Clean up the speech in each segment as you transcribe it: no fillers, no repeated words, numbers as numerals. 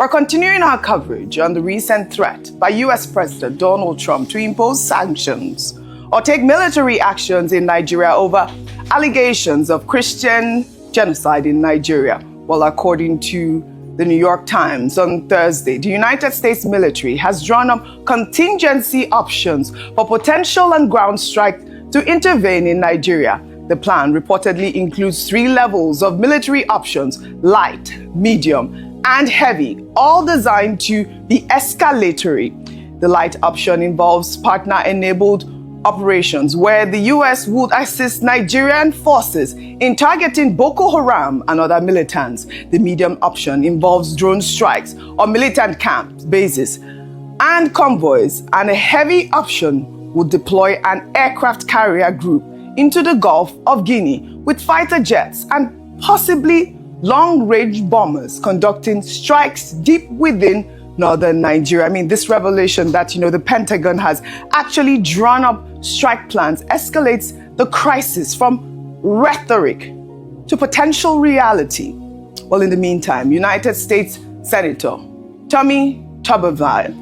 We're continuing our coverage on the recent threat by U.S. President Donald Trump to impose sanctions or take military actions in Nigeria over allegations of Christian genocide in Nigeria. Well, according to the New York Times on Thursday, the United States military has drawn up contingency options for potential on-ground strike to intervene in Nigeria. The plan reportedly includes 3 levels of military options: light, medium, and heavy, all designed to be escalatory. The light option involves partner-enabled operations where the U.S. would assist Nigerian forces in targeting Boko Haram and other militants. The medium option involves drone strikes on militant camp bases and convoys, and a heavy option would deploy an aircraft carrier group into the Gulf of Guinea with fighter jets and possibly long-range bombers conducting strikes deep within northern Nigeria. I mean, this revelation that, the Pentagon has actually drawn up strike plans escalates the crisis from rhetoric to potential reality. Well, in the meantime, United States Senator Tommy Tuberville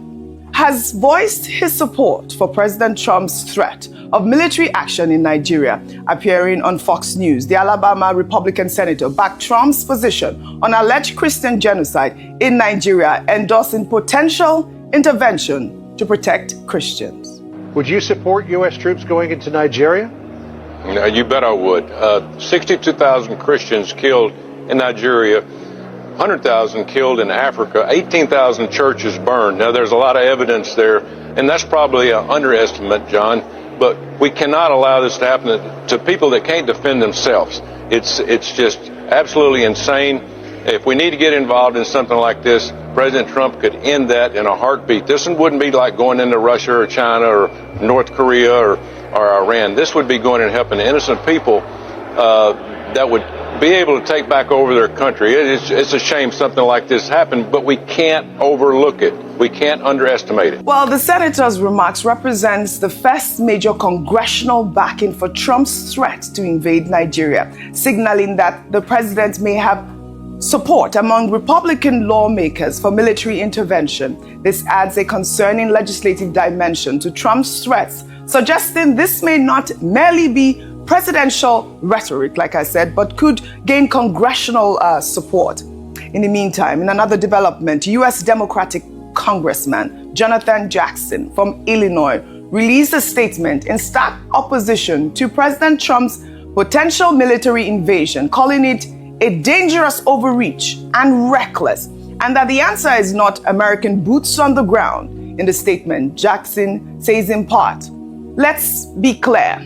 has voiced his support for President Trump's threat of military action in Nigeria. Appearing on Fox News, the Alabama Republican senator backed Trump's position on alleged Christian genocide in Nigeria, endorsing potential intervention to protect Christians. Would you support U.S. troops going into Nigeria? No, you bet I would. 62,000 Christians killed in Nigeria, 100,000 killed in Africa, 18,000 churches burned. Now, there's a lot of evidence there, and that's probably an underestimate, John, but we cannot allow this to happen to people that can't defend themselves. It's just absolutely insane. If we need to get involved in something like this, President Trump could end that in a heartbeat. This wouldn't be like going into Russia or China or North Korea or Iran. This would be going and helping innocent people that would be able to take back over their country. It's a shame something like this happened, but we can't overlook it. We can't underestimate it. Well, the senator's remarks represents the first major congressional backing for Trump's threat to invade Nigeria, signaling that the president may have support among Republican lawmakers for military intervention. This adds a concerning legislative dimension to Trump's threats, suggesting this may not merely be presidential rhetoric, like I said, but could gain congressional support. In the meantime, in another development, U.S. Democratic Congressman Jonathan Jackson from Illinois released a statement in stark opposition to President Trump's potential military invasion, calling it a dangerous overreach and reckless, and that the answer is not American boots on the ground. In the statement, Jackson says in part, "Let's be clear.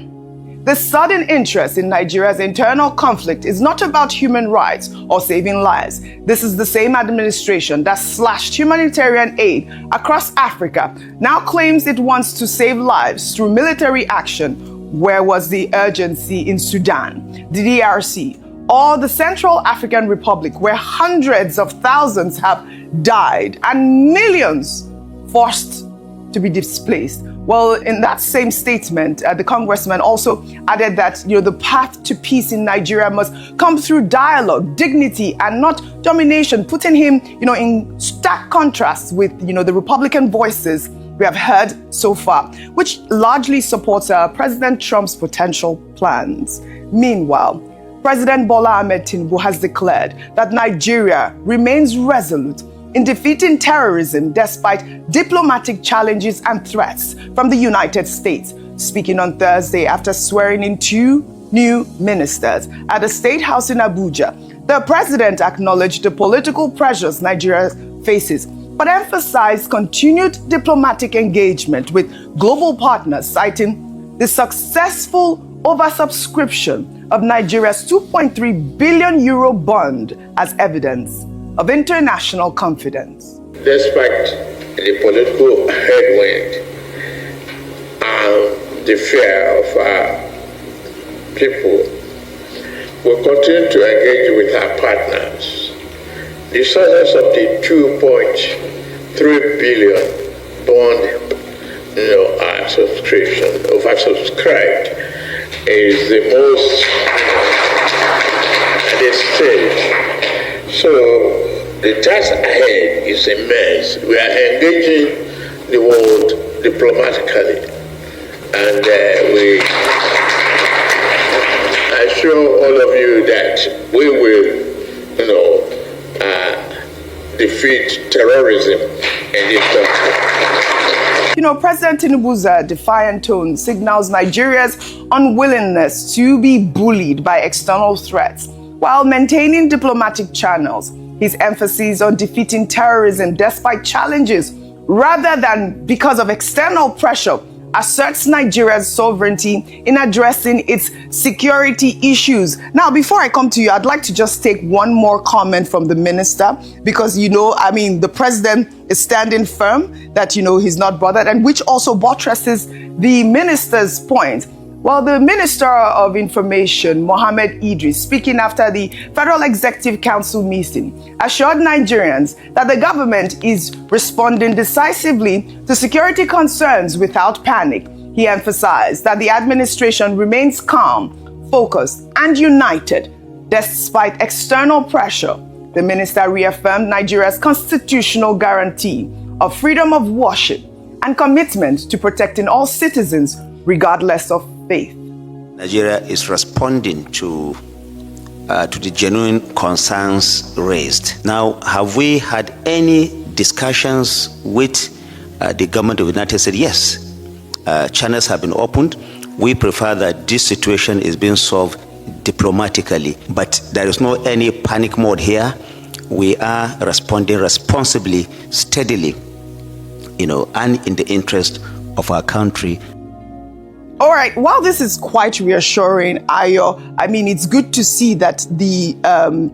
The sudden interest in Nigeria's internal conflict is not about human rights or saving lives. This is the same administration that slashed humanitarian aid across Africa now claims it wants to save lives through military action. Where was the urgency in Sudan, the DRC, or the Central African Republic, where hundreds of thousands have died and millions forced to be displaced?" Well, in that same statement, the congressman also added that, the path to peace in Nigeria must come through dialogue, dignity, and not domination, putting him, in stark contrast with, the Republican voices we have heard so far, which largely supports President Trump's potential plans. Meanwhile, President Bola Ahmed Tinubu has declared that Nigeria remains resolute in defeating terrorism despite diplomatic challenges and threats from the United States. Speaking on Thursday after swearing in 2 new ministers at the State House in Abuja, the president acknowledged the political pressures Nigeria faces, but emphasized continued diplomatic engagement with global partners, citing the successful oversubscription of Nigeria's €2.3 billion bond as evidence of international confidence. Despite the political headwind and the fear of our people, we continue to engage with our partners. The success of the 2.3 billion bond, subscription, oversubscribed, is the most at this stage. So The task ahead is immense. We are engaging the world diplomatically, and we assure all of you that we will, defeat terrorism in this country. President Tinubu's defiant tone signals Nigeria's unwillingness to be bullied by external threats while maintaining diplomatic channels. His emphasis on defeating terrorism despite challenges rather than because of external pressure asserts Nigeria's sovereignty in addressing its security issues. Now, before I come to you, I'd like to just take one more comment from the minister because, the president is standing firm that, he's not bothered, and which also buttresses the minister's point. Well, the Minister of Information, Mohammed Idris, speaking after the Federal Executive Council meeting, assured Nigerians that the government is responding decisively to security concerns without panic. He emphasized that the administration remains calm, focused, and united despite external pressure. The minister reaffirmed Nigeria's constitutional guarantee of freedom of worship and commitment to protecting all citizens regardless of faith. Nigeria is responding to the genuine concerns raised. Now, have we had any discussions with the government of the United States? Yes. Channels have been opened. We prefer that this situation is being solved diplomatically, but there is no any panic mode here. We are responding responsibly, steadily, and in the interest of our country. All right, while this is quite reassuring, Ayo, it's good to see that the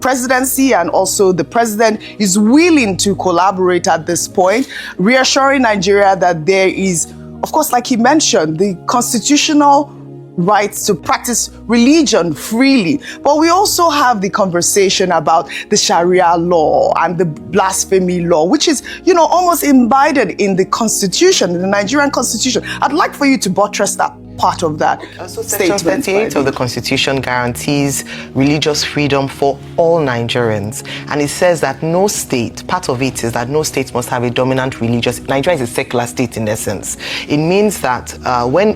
presidency and also the president is willing to collaborate at this point, reassuring Nigeria that there is, of course, like he mentioned, the constitutional rights to practice religion freely. But we also have the conversation about the Sharia law and the blasphemy law, which is, almost embedded in the constitution, in the Nigerian constitution. I'd like for you to buttress that part of that also, Section 38 of the Constitution guarantees religious freedom for all Nigerians. And it says that no state, part of it is that no state must have a dominant religious. Nigeria is a secular state in essence. It means that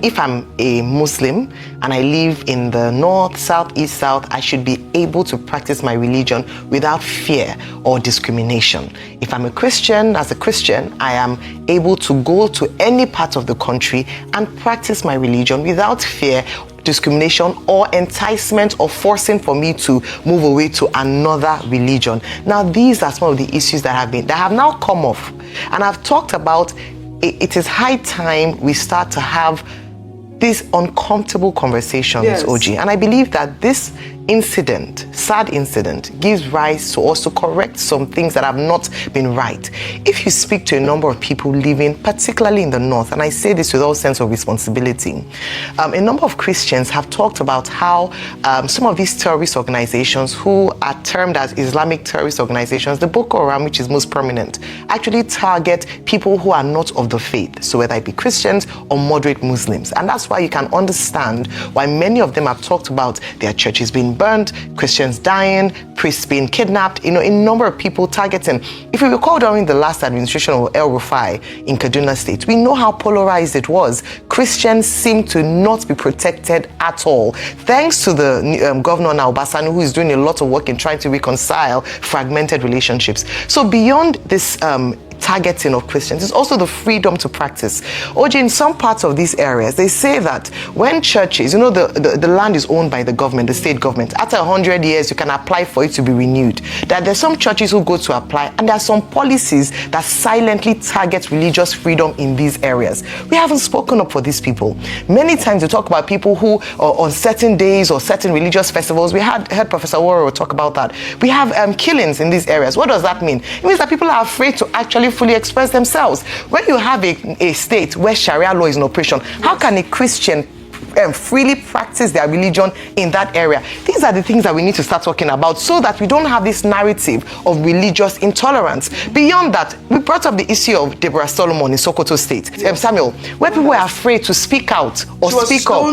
if I'm a Muslim and I live in the north, south, east, south, I should be able to practice my religion without fear or discrimination. If I'm a Christian, as a Christian, I am able to go to any part of the country and practice my religion without fear, discrimination, or enticement or forcing for me to move away to another religion. Now, these are some of the issues that have now come off. And I've talked about it is high time we start to have these uncomfortable conversations, yes. OG. And I believe that this incident, sad incident, gives rise to us to correct some things that have not been right. If you speak to a number of people living, particularly in the north, and I say this with all sense of responsibility, a number of Christians have talked about how some of these terrorist organizations who are termed as Islamic terrorist organizations, the Boko Haram, which is most prominent, actually target people who are not of the faith, so whether it be Christians or moderate Muslims. And that's why you can understand why many of them have talked about their churches being burned, Christians dying, priests being kidnapped, a number of people targeting. If you recall during the last administration of El Rufai in Kaduna State, we know how polarized it was. Christians seem to not be protected at all. Thanks to the governor now, Obasanu, who is doing a lot of work in trying to reconcile fragmented relationships. So beyond this targeting of Christians, it's also the freedom to practice. OJ, in some parts of these areas, they say that when churches, the land is owned by the government, the state government. After 100 years, you can apply for it to be renewed. That there's some churches who go to apply, and there are some policies that silently target religious freedom in these areas. We haven't spoken up for these people. Many times we talk about people who are on certain days or certain religious festivals. We heard Professor Waro talk about that. We have killings in these areas. What does that mean? It means that people are afraid to actually fully express themselves. When you have a state where Sharia law is in operation, how can a Christian freely practice their religion in that area. These are the things that we need to start talking about so that we don't have this narrative of religious intolerance. Beyond that, we brought up the issue of Deborah Solomon in Sokoto State, Samuel, where people were afraid to speak out or speak up.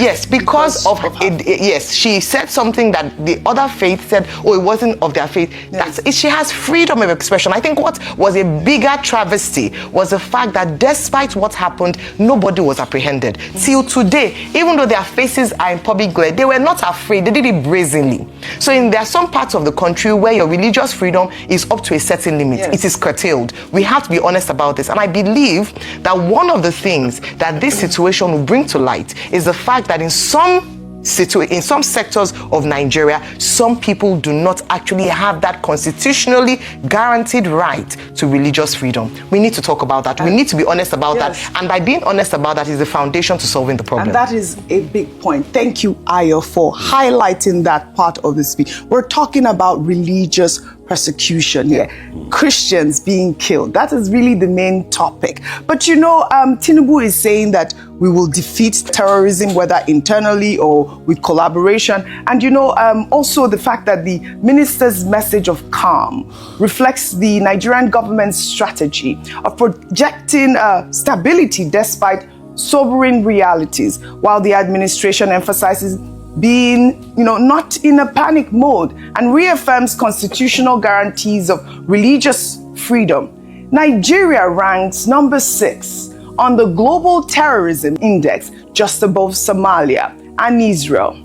Yes, because of yes, she said something that the other faith said, oh, it wasn't of their faith. Yes. She has freedom of expression. I think what was a bigger travesty was the fact that despite what happened, nobody was apprehended. Till today, even though their faces are in public glare, they were not afraid. They did it brazenly. So there are some parts of the country where your religious freedom is up to a certain limit. Yes. It is curtailed. We have to be honest about this. And I believe that one of the things that this situation will bring to light is the fact that in some sectors of Nigeria, some people do not actually have that constitutionally guaranteed right to religious freedom. We need to talk about that. We need to be honest about that. And by being honest about that is the foundation to solving the problem. And that is a big point. Thank you, Ayo, for highlighting that part of the speech. We're talking about religious persecution here. Christians being killed. That is really the main topic. But you know, Tinubu is saying that we will defeat terrorism, whether internally or with collaboration. And you know, also the fact that the minister's message of calm reflects the Nigerian government's strategy of projecting stability despite sobering realities, while the administration emphasizes being, you know, not in a panic mode and reaffirms constitutional guarantees of religious freedom. Nigeria ranks number 6 on the Global Terrorism Index, just above Somalia and Israel.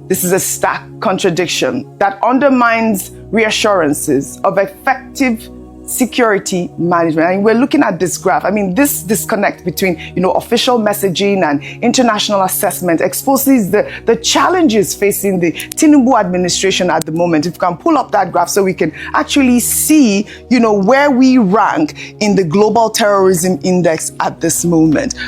This is a stark contradiction that undermines reassurances of effective security management. And we're looking at this graph. I mean, this disconnect between, you know, official messaging and international assessment exposes the challenges facing the Tinubu administration at the moment. If you can pull up that graph so we can actually see, you know, where we rank in the Global Terrorism Index at this moment.